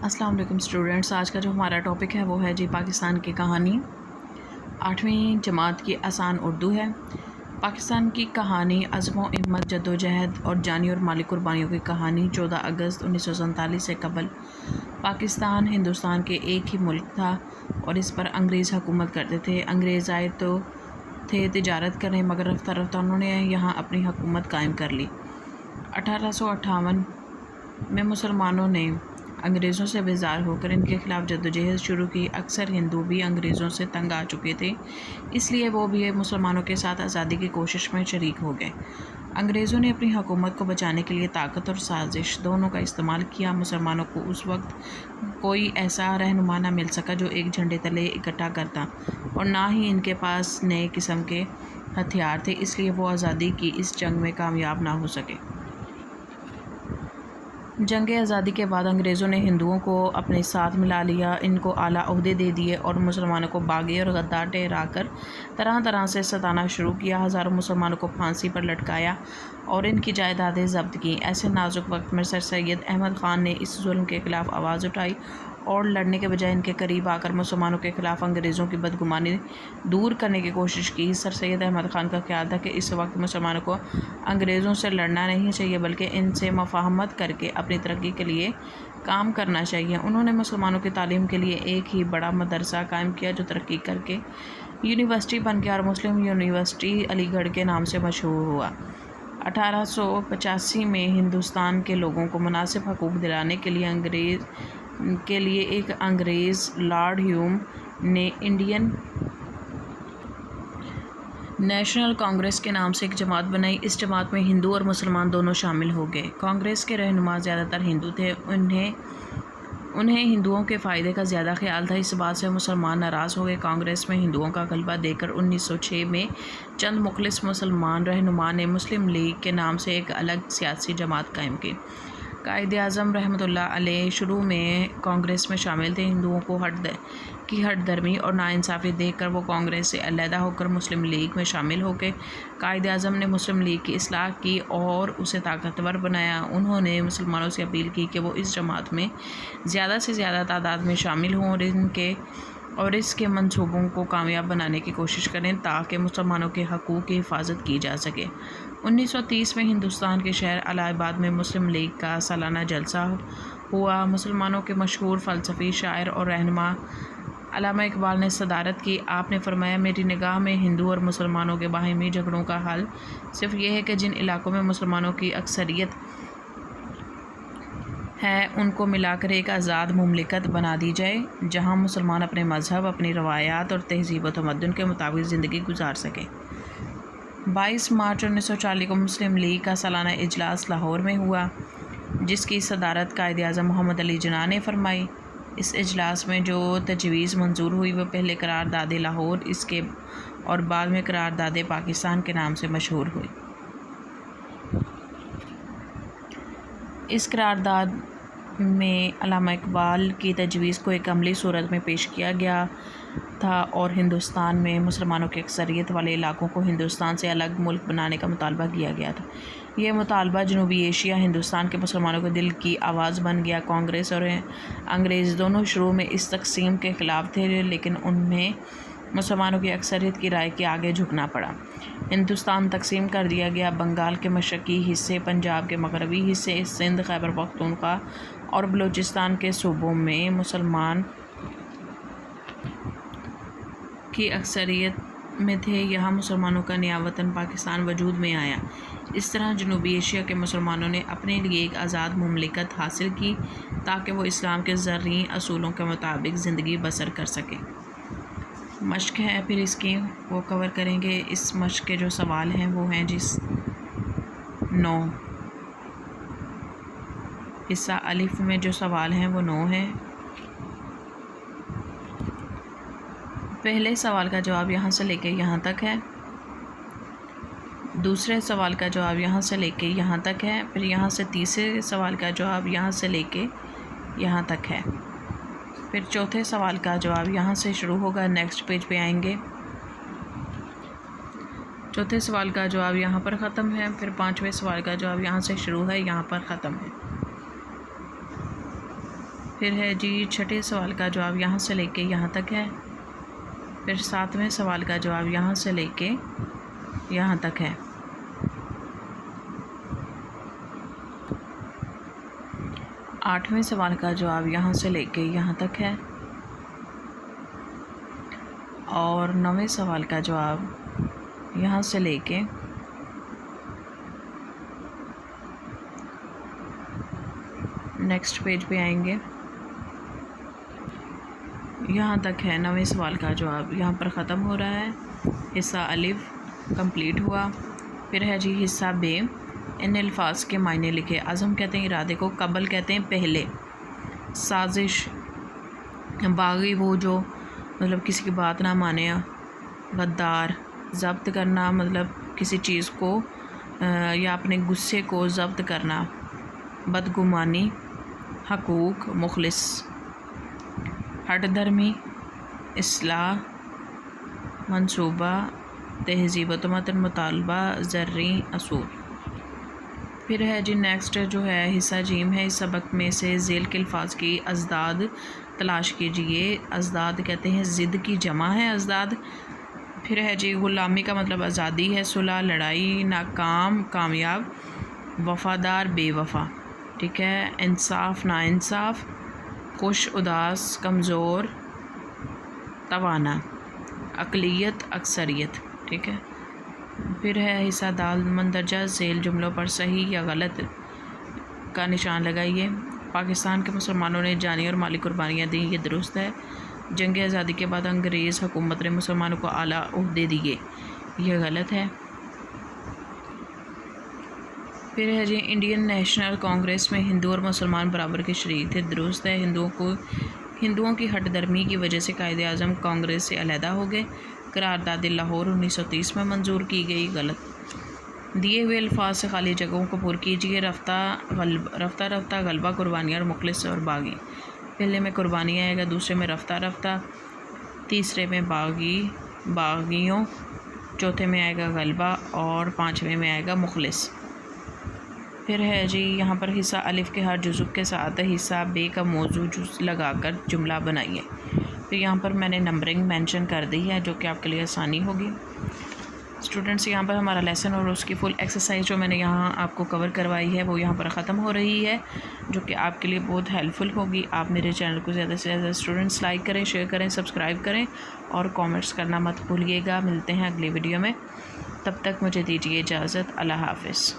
السلام علیکم اسٹوڈنٹس، آج کا جو ہمارا ٹاپک ہے وہ ہے پاکستان کی کہانی۔ 8ویں جماعت کی آسان اردو ہے۔ پاکستان کی کہانی عزم و ہمت، جد و جہد اور جانی اور مالی قربانیوں کی کہانی۔ 14 اگست 1947 سے قبل پاکستان ہندوستان کے ایک ہی ملک تھا اور اس پر انگریز حکومت کرتے تھے۔ انگریز آئے تو تھے تجارت کرنے، مگر رفتہ رفتہ انہوں نے یہاں اپنی حکومت قائم کر لی۔ 1858 میں مسلمانوں نے انگریزوں سے بیزار ہو کر ان کے خلاف جدوجہد شروع کی۔ اکثر ہندو بھی انگریزوں سے تنگ آ چکے تھے، اس لیے وہ بھی مسلمانوں کے ساتھ آزادی کی کوشش میں شریک ہو گئے۔ انگریزوں نے اپنی حکومت کو بچانے کے لیے طاقت اور سازش دونوں کا استعمال کیا۔ مسلمانوں کو اس وقت کوئی ایسا رہنما نہ مل سکا جو ایک جھنڈے تلے اکٹھا کرتا، اور نہ ہی ان کے پاس نئے قسم کے ہتھیار تھے، اس لیے وہ آزادی کی اس جنگ میں کامیاب نہ ہو سکے۔ جنگ آزادی کے بعد انگریزوں نے ہندوؤں کو اپنے ساتھ ملا لیا، ان کو اعلیٰ عہدے دے دیے اور مسلمانوں کو باغی اور غدار ٹھہرا کر طرح طرح سے ستانا شروع کیا۔ ہزاروں مسلمانوں کو پھانسی پر لٹکایا اور ان کی جائیدادیں ضبط کیں۔ ایسے نازک وقت میں سر سید احمد خان نے اس ظلم کے خلاف آواز اٹھائی اور لڑنے کے بجائے ان کے قریب آ کر مسلمانوں کے خلاف انگریزوں کی بدگمانی دور کرنے کی کوشش کی۔ سر سید احمد خان کا خیال تھا کہ اس وقت مسلمانوں کو انگریزوں سے لڑنا نہیں چاہیے، بلکہ ان سے مفاہمت کر کے اپنی ترقی کے لیے کام کرنا چاہیے۔ انہوں نے مسلمانوں کی تعلیم کے لیے ایک ہی بڑا مدرسہ قائم کیا جو ترقی کر کے یونیورسٹی بن گیا اور مسلم یونیورسٹی علی گڑھ کے نام سے مشہور ہوا۔ 1885 میں ہندوستان کے لوگوں کو مناسب حقوق دلانے کے لیے ایک انگریز لارڈ ہیوم نے انڈین نیشنل کانگریس کے نام سے ایک جماعت بنائی۔ اس جماعت میں ہندو اور مسلمان دونوں شامل ہو گئے۔ کانگریس کے رہنما زیادہ تر ہندو تھے، انہیں ہندوؤں کے فائدے کا زیادہ خیال تھا۔ اس بات سے مسلمان ناراض ہو گئے۔ کانگریس میں ہندوؤں کا غلبہ دیکھ کر 1906 میں چند مخلص مسلمان رہنما نے مسلم لیگ کے نام سے ایک الگ سیاسی جماعت قائم کی۔ قائد اعظم رحمۃ اللہ علیہ شروع میں کانگریس میں شامل تھے۔ ہندوؤں کی ہٹ درمی اور ناانصافی دیکھ کر وہ کانگریس سے علیحدہ ہو کر مسلم لیگ میں شامل ہو گئے۔ قائد اعظم نے مسلم لیگ کی اصلاح کی اور اسے طاقتور بنایا۔ انہوں نے مسلمانوں سے اپیل کی کہ وہ اس جماعت میں زیادہ سے زیادہ تعداد میں شامل ہوں اور اس کے منصوبوں کو کامیاب بنانے کی کوشش کریں تاکہ مسلمانوں کے حقوق کی حفاظت کی جا سکے۔ 1930 میں ہندوستان کے شہر الہ آباد میں مسلم لیگ کا سالانہ جلسہ ہوا۔ مسلمانوں کے مشہور فلسفی، شاعر اور رہنما علامہ اقبال نے صدارت کی۔ آپ نے فرمایا، میری نگاہ میں ہندو اور مسلمانوں کے باہمی جھگڑوں کا حل صرف یہ ہے کہ جن علاقوں میں مسلمانوں کی اکثریت ہے ان کو ملا کر ایک آزاد مملکت بنا دی جائے، جہاں مسلمان اپنے مذہب، اپنی روایات اور تہذیب و تمدن کے مطابق زندگی گزار سکیں۔ 22 مارچ 1940 کو مسلم لیگ کا سالانہ اجلاس لاہور میں ہوا، جس کی صدارت قائد اعظم محمد علی جناح نے فرمائی۔ اس اجلاس میں جو تجویز منظور ہوئی وہ پہلے قرارداد لاہور اور بعد میں قرارداد پاکستان کے نام سے مشہور ہوئی۔ اس قرارداد میں علامہ اقبال کی تجویز کو ایک عملی صورت میں پیش کیا گیا تھا اور ہندوستان میں مسلمانوں کی اکثریت والے علاقوں کو ہندوستان سے الگ ملک بنانے کا مطالبہ کیا گیا تھا۔ یہ مطالبہ جنوبی ایشیا، ہندوستان کے مسلمانوں کے دل کی آواز بن گیا۔ کانگریس اور انگریز دونوں شروع میں اس تقسیم کے خلاف تھے، لیکن انہیں مسلمانوں کی اکثریت کی رائے کے آگے جھکنا پڑا۔ ہندوستان تقسیم کر دیا گیا۔ بنگال کے مشرقی حصے، پنجاب کے مغربی حصے، سندھ، خیبر پختونخوا اور بلوچستان کے صوبوں میں مسلمان کی اکثریت میں تھے۔ یہاں مسلمانوں کا نیا وطن پاکستان وجود میں آیا۔ اس طرح جنوبی ایشیا کے مسلمانوں نے اپنے لیے ایک آزاد مملکت حاصل کی تاکہ وہ اسلام کے زرعی اصولوں کے مطابق زندگی بسر کر سکیں۔ مشق ہے، پھر اس کی وہ کور کریں گے۔ اس مشق کے جو سوال ہیں وہ ہیں 9۔ حصہ الف میں جو سوال ہیں وہ 9 ہیں۔ پہلے سوال کا جواب یہاں سے لے کے یہاں تک ہے، دوسرے سوال کا جواب یہاں سے لے کے یہاں تک ہے، پھر یہاں سے تیسرے سوال کا جواب یہاں سے لے کے یہاں تک ہے، پھر چوتھے سوال کا جواب یہاں سے شروع ہوگا، نیکسٹ پیج پہ آئیں گے، چوتھے سوال کا جواب یہاں پر ختم ہے، پھر 5ویں سوال کا جواب یہاں سے شروع ہے، یہاں پر ختم ہے، پھر ہے جی چھٹے سوال کا جواب یہاں سے لے کے یہاں تک ہے. پھر 7ویں سوال کا جواب یہاں سے لے کے یہاں تک ہے. 8ویں سوال کا جواب یہاں سے لے کے یہاں تک ہے. اور 9ویں سوال کا جواب یہاں سے لے کے نیکسٹ پیج پہ آئیں گے. یہاں تک ہے 9ویں سوال کا جواب. یہاں پر ختم ہو رہا ہے. حصہ الف کمپلیٹ ہوا. پھر ہے جی حصہ بے. ان الفاظ کے معنی لکھے. عزم کہتے ہیں ارادے کو، قبل کہتے ہیں پہلے، سازش باغی وہ جو مطلب کسی کی بات نہ مانے، غدار ضبط کرنا مطلب کسی چیز کو یا اپنے غصے کو ضبط کرنا، بدگمانی، حقوق، مخلص، ہٹ دھرمی، اصلاح، منصوبہ، تہذیب و تمدن، مطالبہ، زرعی، اصول. پھر ہے جی نیکسٹ جو ہے حصہ جیم ہے. اس سبق میں سے ذیل کے الفاظ کی ازداد تلاش کیجیے. ازداد کہتے ہیں ضد کی جمع ہے ازداد. پھر ہے جی غلامی کا مطلب آزادی ہے. صلح لڑائی، ناکام کامیاب، وفادار بے وفا. ٹھیک ہے. انصاف ناانصاف، خوش اداس، کمزور توانا، اقلیت اکثریت. ٹھیک ہے. پھر ہے حصہ دال. مندرجہ ذیل جملوں پر صحیح یا غلط کا نشان لگائیے. پاکستان کے مسلمانوں نے جانی اور مالی قربانیاں دیں، یہ درست ہے. جنگ آزادی کے بعد انگریز حکومت نے مسلمانوں کو اعلیٰ عہدے دیے، یہ غلط ہے. پھر ہے جی انڈین نیشنل کانگریس میں ہندو اور مسلمان برابر کے شریک تھے، درست ہے. ہندوؤں کی ہٹ درمی کی وجہ سے قائد اعظم کانگریس سے علیحدہ ہو گئے. قرارداد لاہور 1930 میں منظور کی گئی، غلط. دیے ہوئے الفاظ سے خالی جگہوں کو پر کیجیے. رفتہ رفتہ غلبہ، قربانیاں اور مخلص اور باغی. پہلے میں قربانیاں آئے گا، دوسرے میں رفتہ رفتہ، تیسرے میں باغیوں، چوتھے میں آئے گا غلبہ اور 5ویں میں آئے گا مخلص. پھر ہے جی یہاں پر حصہ الف کے ہر جزو کے ساتھ حصہ بے کا موضوع جز لگا کر جملہ بنائیے. پھر یہاں پر میں نے نمبرنگ مینشن کر دی ہے جو کہ آپ کے لیے آسانی ہوگی. اسٹوڈنٹس یہاں پر ہمارا لیسن اور اس کی فل ایکسرسائز جو میں نے یہاں آپ کو کور کروائی ہے وہ یہاں پر ختم ہو رہی ہے، جو کہ آپ کے لیے بہت ہیلپ فل ہوگی. آپ میرے چینل کو زیادہ سے زیادہ اسٹوڈنٹس لائک کریں، شیئر کریں، سبسکرائب کریں اور کامنٹس کرنا مت بھولیے گا. ملتے ہیں اگلی ویڈیو میں، تب تک مجھے دیجیے اجازت. اللہ حافظ.